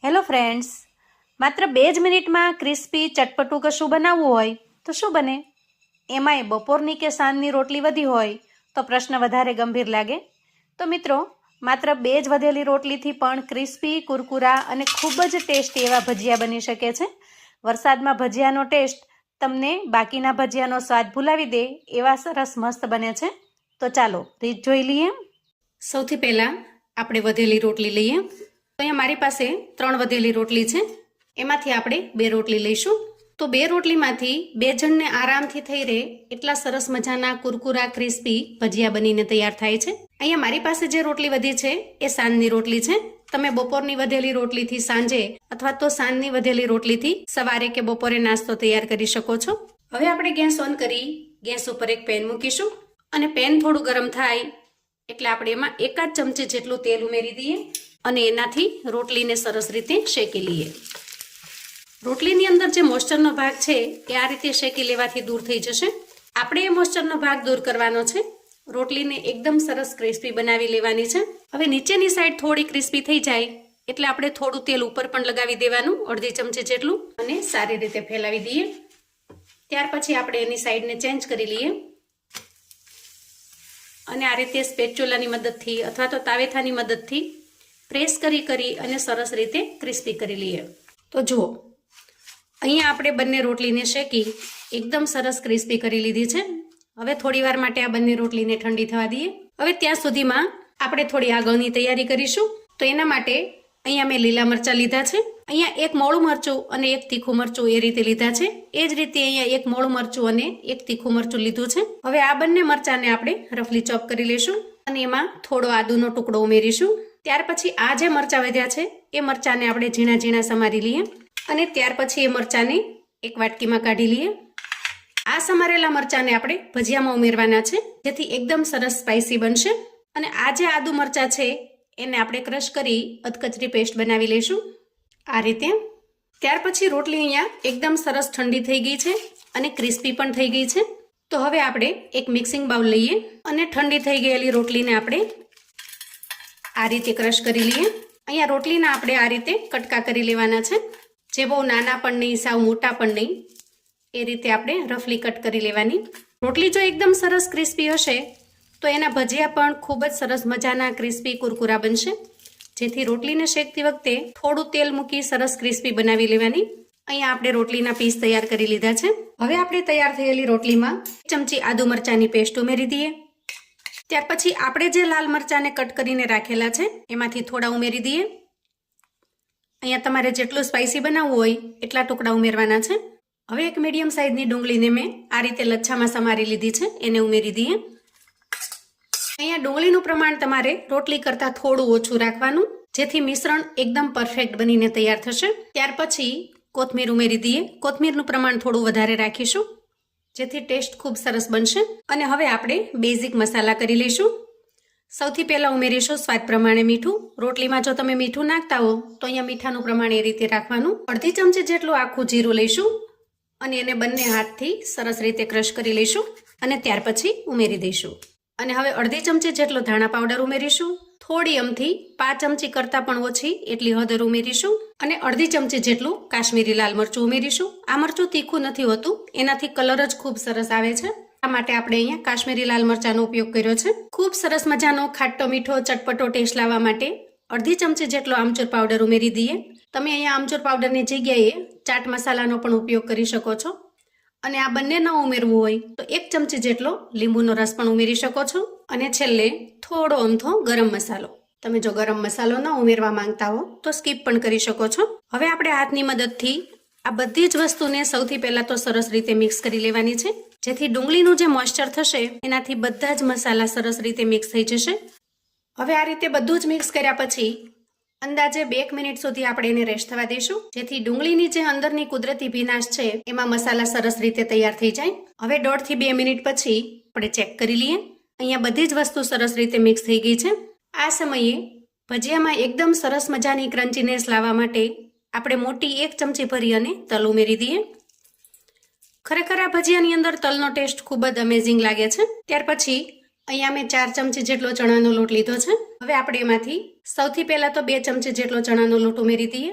Hello friends, માત્ર 2 જ મિનિટમાં ક્રિસ્પી ચટપટું કશું બનાવવું હોય તો શું બને? એમાંય બપોરની કે સાંજની રોટલી વધી હોય તો પ્રશ્ન વધારે ગંભીર લાગે. તો મિત્રો, માત્ર 2 જ વધેલી રોટલીથી પણ ક્રિસ્પી, કુરકુરા અને ખૂબ જ ટેસ્ટી એવા ભજીયા બની શકે છે. વરસાદમાં ભજીયાનો ટેસ્ટ તમને બાકીના ભજીયાનો સ્વાદ ભૂલાવી દે એવા સરસ મસ્ત બને છે. તો ચાલો રીત જોઈ લઈએ. સૌથી પહેલાં આપણે વધેલી રોટલી લઈએ. તો અહીંયા મારી પાસે 3 વધેલી રોટલી છે. એમાંથી આપણે 2 રોટલી લઈશું. તો 2 રોટલીમાંથી 2 જણને આરામથી થઈ રહે એટલા સરસ મજાના કુરકુરા ક્રિસ્પી ભજીયા બનીને તૈયાર થાય છે. અહીંયા મારી પાસે જે રોટલી વધી છે એ સાંજની રોટલી છે. તમે બપોરની વધેલી રોટલીથી સાંજે અથવા તો સાંજની વધેલી રોટલીથી સવારે કે બપોરે નાસ્તો તૈયાર કરી શકો છો. હવે આપણે ગેસ ઓન કરી ગેસ ઉપર એક પેન મૂકીશું અને પેન થોડું ગરમ થાય એટલે આપણે એમાં 1 ચમચી જેટલું તેલ ઉમેરી દઈએ અને એનાથી રોટલીને સરસ રીતે શેકી લઈએ. રોટલીની અંદર જે મોઇસ્ચરનો ભાગ છે એ આ રીતે શેકી લેવાથી દૂર થઈ જશે. આપણે એ મોઇસ્ચરનો ભાગ દૂર કરવાનો છે. રોટલીને એકદમ સરસ ક્રિસ્પી બનાવી લેવાની છે. હવે નીચેની સાઈડ થોડી ક્રિસ્પી થઈ જાય એટલે આપણે થોડું તેલ ઉપર પણ લગાવી દેવાનું, 1/2 ચમચી જેટલું, અને સારી રીતે ફેલાવી દઈએ. ત્યાર પછી આપણે એની સાઈડને ચેન્જ કરી લઈએ અને આ રીતે સ્પેચ્યુલાની મદદથી અથવા તો તાવેથાની મદદથી પ્રેસ કરી અને સરસ રીતે ક્રિસ્પી કરી લઈએ. તો જુઓ, અહીંયા આપણે બંને રોટલીને શેકી એકદમ સરસ ક્રિસ્પી કરી લીધી છે. હવે થોડી વાર માટે આ બંને રોટલીને ઠંડી થવા દઈએ. હવે ત્યાં સુધીમાં આપણે થોડી આગળની તૈયારી કરીશું. તો એના માટે અહીંયા મેં લીલા મરચાં લીધા છે. અહીંયા 1 મોળું મરચું અને 1 તીખું મરચું એ રીતે લીધા છે. એ જ રીતે અહીંયા 1 મોળું મરચું અને 1 તીખું મરચું લીધું છે. હવે આ બંને મરચાંને આપણે રફલી ચોપ કરી લઈશું અને એમાં થોડો આદુનો ટુકડો ઉમેરીશું. ત્યાર પછી આ જે મરચાં વધ્યા છે એ મરચાંને આપણે ઝીણા ઝીણા સમારી લઈએ અને ત્યાર પછી એ મરચાંને એક વાટકીમાં કાઢી લઈએ. આ સમારેલા મરચાંને આપણે ભજીયામાં ઉમેરવાના છે જેથી એકદમ સરસ સ્પાઇસી બનશે. અને આ જે આદુ મરચાં છે એને આપણે ક્રશ કરી અધકચરી પેસ્ટ બનાવી લઈશું આ રીતે. ત્યાર પછી રોટલી અહીંયા એકદમ સરસ ઠંડી થઈ ગઈ છે અને ક્રિસ્પી પણ થઈ ગઈ છે. તો હવે આપણે એક મિક્સિંગ બાઉલ લઈએ અને ઠંડી થઈ ગયેલી રોટલીને આપણે આ રીતે ક્રશ કરી લઈએ. અહીંયા રોટલીના આપણે આ રીતે કટકા કરી લેવાના છે. જે બહુ નાના પણ નહીં, સાવ મોટા પણ નહીં, એ રીતે આપણે રફલી કટ કરી લેવાની. રોટલી જો એકદમ સરસ ક્રિસ્પી હશે તો એના ભજીયા પણ ખૂબ જ સરસ મજાના ક્રિસ્પી કુરકુરા બનશે. જેથી રોટલીને શેકતી વખતે થોડું તેલ મૂકી સરસ ક્રિસ્પી બનાવી લેવાની. અહીંયા આપણે રોટલીના પીસ તૈયાર કરી લીધા છે. હવે આપણે તૈયાર થયેલી રોટલીમાં 1 ચમચી આદુ મરચાંની પેસ્ટ ઉમેરી દઈએ. ત્યાર પછી આપણે જે લાલ મરચાંને કટ કરીને રાખેલા છે એમાંથી થોડા ઉમેરી દઈએ. અહીંયા તમારે જેટલું સ્પાઇસી બનાવવું હોય એટલા ટુકડા ઉમેરવાના છે. હવે એક મીડિયમ સાઇઝની ડુંગળીને મેં આ રીતે લચ્છામાં સમારી લીધી છે, એને ઉમેરી દઈએ. અહીંયા ડુંગળીનું પ્રમાણ તમારે રોટલી કરતાં થોડું ઓછું રાખવાનું જેથી મિશ્રણ એકદમ પરફેક્ટ બનીને તૈયાર થશે. ત્યાર પછી કોથમીર ઉમેરી દઈએ. કોથમીરનું પ્રમાણ થોડું વધારે રાખીશું જેથી ટેસ્ટ ખૂબ સરસ બનશે. અને હવે આપણે બેઝિક મસાલા કરી લઈશું. સૌથી પહેલાં ઉમેરીશું સ્વાદ પ્રમાણે મીઠું. રોટલીમાં જો તમે મીઠું નાખતા હો તો અહીંયા મીઠાનું પ્રમાણ એ રીતે રાખવાનું. 1/2 ચમચી જેટલું આખું જીરું લઈશું અને એને બંને હાથથી સરસ રીતે ક્રશ કરી લઈશું અને ત્યાર પછી ઉમેરી દઈશું. અને હવે 1/2 ચમચી જેટલો ધાણા પાવડર ઉમેરીશું. થોડી અમથી 5 ચમચી કરતાં પણ ઓછી એટલી હળદર ઉમેરીશું અને 1/2 ચમચી જેટલું કાશ્મીરી લાલ મરચું ઉમેરીશું. આ મરચું તીખું નથી હોતું, એનાથી કલર જ ખૂબ સરસ આવે છે. આ માટે આપણે અહીંયા કાશ્મીરી લાલ મરચાંનો ઉપયોગ કર્યો છે. ખૂબ સરસ મજાનો ખાટો મીઠો ચટપટો ટેસ્ટ લાવવા માટે 1/2 ચમચી જેટલો આમચૂર પાવડર ઉમેરી દઈએ. તમે અહીંયા આમચૂર પાવડરની જગ્યાએ ચાટ મસાલાનો પણ ઉપયોગ કરી શકો છો. અને આ બંને ન ઉમેરવું હોય તો 1 ચમચી જેટલો લીંબુનો રસ પણ ઉમેરી શકો છો. અને છેલ્લે થોડો અમથો ગરમ મસાલો. તમે જો ગરમ મસાલો ન ઉમેરવા માંગતા હો તો સ્કીપ પણ કરી શકો છો. હવે આપણે હાથની મદદથી આ બધી જ વસ્તુને સૌથી પહેલાં તો સરસ રીતે મિક્સ કરી લેવાની છે જેથી ડુંગળીનું જે મોઇસ્ચર થશે એનાથી બધા જ મસાલા સરસ રીતે મિક્સ થઈ જશે. હવે આ રીતે બધું જ મિક્સ કર્યા પછી અંદાજે 2 મિનિટ સુધી આપણે એને રેસ્ટ થવા દઈશું જેથી ડુંગળીની જે અંદરની કુદરતી ભીનાશ છે એમાં મસાલા સરસ રીતે તૈયાર થઈ જાય. હવે 1.5 થી 2 મિનિટ પછી આપણે ચેક કરી લઈએ. અહીંયા બધી જ વસ્તુ સરસ રીતે મિક્સ થઈ ગઈ છે. આ સમયે ભજીયામાં એકદમ સરસ મજાની ક્રન્ચીનેસ લાવવા માટે આપણે મોટી 1 ચમચી ભરી અને તલ ઉમેરી દઈએ. ખરેખર આ ભજીયાની અંદર તલનો ટેસ્ટ ખૂબ જ અમેઝિંગ લાગે છે. ત્યાર પછી અહીંયા મેં 4 ચમચી જેટલો ચણાનો લોટ લીધો છે. હવે આપણે એમાંથી સૌથી પહેલા તો 2 ચમચી જેટલો ચણાનો લોટ ઉમેરી દઈએ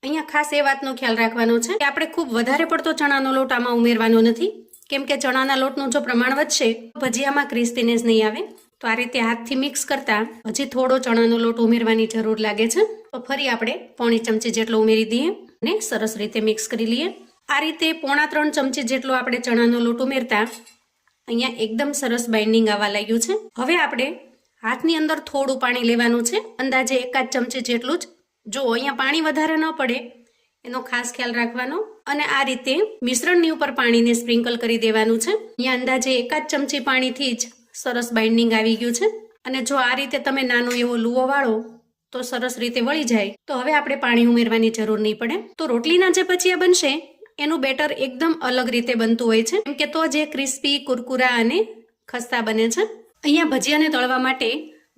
અહીંયા ખાસ એ વાતનો ખ્યાલ રાખવાનો છે કે આપણે ખૂબ વધારે પડતો ચણાનો લોટ આમાં ઉમેરવાનો નથી, કેમ કે ચણાના લોટનું જો પ્રમાણ વધશે તો ભજીયામાં ક્રિસ્પીનેસ નહીં આવે. તો આ રીતે હાથથી મિક્સ કરતા હજી થોડો ચણાનો લોટ ઉમેરવાની જરૂર લાગે છે. તો ફરી આપણે પોણી ચમચી જેટલો ઉમેરી દઈએ અને સરસ રીતે મિક્સ કરી લઈએ. આ રીતે 3.5 ચમચી જેટલો આપણે ચણાનો લોટ ઉમેરતા અહીંયા એકદમ સરસ બાઇન્ડિંગ આવવા લાગ્યું છે. હવે આપણે હાથની અંદર થોડું પાણી લેવાનું છે, અંદાજે 1 ચમચી જેટલું જ. જો અહીંયા પાણી વધારે ન પડે એનો ખાસ ખ્યાલ રાખવાનો. અને આ રીતે મિશ્રણની ઉપર પાણીને સ્પ્રિંકલ કરી દેવાનું છે. અહીંયા અંદાજે 1 ચમચી પાણીથી જ સરસ બાઇન્ડિંગ આવી ગયું છે. અને જો આ રીતે તમે નાનો એવો લુવો વાળો તો સરસ રીતે વળી જાય. તો હવે આપણે પાણી ઉમેરવાની જરૂર નહીં પડે. તો રોટલીના જે ભજીયા બનશે એનું બેટર એકદમ અલગ રીતે બનતું હોય છે, કેમ કે તો જે ક્રિસ્પી, કુરકુરા અને ખસ્તા બને છે. અહીંયા ભજીયાને તળવા માટે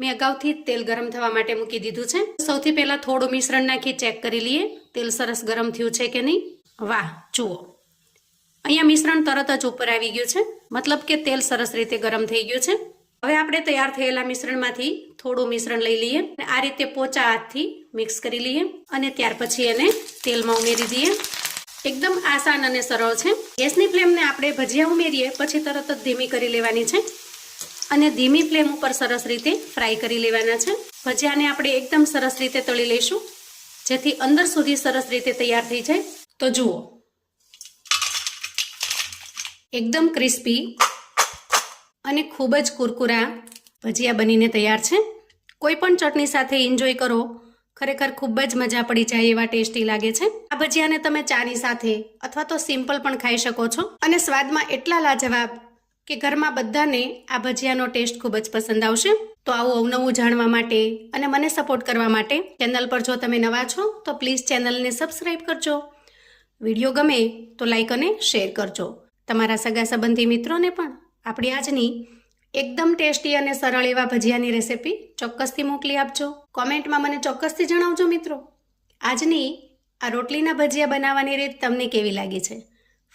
મેં અગાઉથી તેલ ગરમ થવા માટે મૂકી દીધું છે. સૌથી પહેલા થોડું મિશ્રણ નાખી ચેક કરી લઈએ તેલ સરસ ગરમ થયું છે કે નહીં. વાહ, જુઓ અહીંયા મિશ્રણ તરત જ ઉપર આવી ગયું છે, મતલબ કે તેલ સરસ રીતે ગરમ થઈ ગયું છે. હવે આપણે તૈયાર થયેલા મિશ્રણમાંથી થોડું મિશ્રણ લઈ લઈએ અને આ રીતે પોચા હાથથી મિક્સ કરી લઈએ અને ત્યાર પછી એને તેલમાં ઉમેરી દઈએ. એકદમ આસાન અને સરળ છે. ગેસની ફ્લેમને આપણે ભજીયા ઉમેરીએ પછી તરત જ ધીમી કરી લેવાની છે અને ધીમી ફ્લેમ ઉપર સરસ રીતે ફ્રાય કરી લેવાના છે. ભજીયાને આપણે એકદમ સરસ રીતે તળી લઈશું જેથી અંદર સુધી સરસ રીતે તૈયાર થઈ જાય. તો જુઓ એકદમ ક્રિસ્પી અને ખૂબ જ કુરકુરા ભજીયા બનીને તૈયાર છે. કોઈ પણ ચટણી સાથે એન્જોય કરો, ખરેખર ખૂબ જ મજા પડી જાય એવા ટેસ્ટી લાગે છે. આ ભજીયાને તમે ચાની સાથે અથવા તો સિમ્પલ પણ ખાઈ શકો છો અને સ્વાદમાં એટલા લાજવાબ કે ઘરમાં બધાને આ ભજીયાનો ટેસ્ટ ખૂબ જ પસંદ આવશે. તો આવું અવનવું જાણવા માટે અને મને સપોર્ટ કરવા માટે ચેનલ પર જો તમે નવા છો તો પ્લીઝ ચેનલને સબસ્ક્રાઈબ કરજો. વિડીયો ગમે તો લાઈક અને શેર કરજો. તમારા સગા સંબંધી મિત્રોને પણ આપણી આજની એકદમ ટેસ્ટી અને સરળ એવા ભજીયાની રેસિપી ચોક્કસથી મોકલી આપજો. કોમેન્ટમાં મને ચોક્કસથી જણાવજો મિત્રો, આજની આ રોટલીના ભજીયા બનાવવાની રીત તમને કેવી લાગી છે.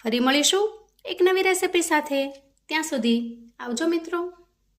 ફરી મળીશું એક નવી રેસિપી સાથે. ત્યાં સુધી આવજો મિત્રો.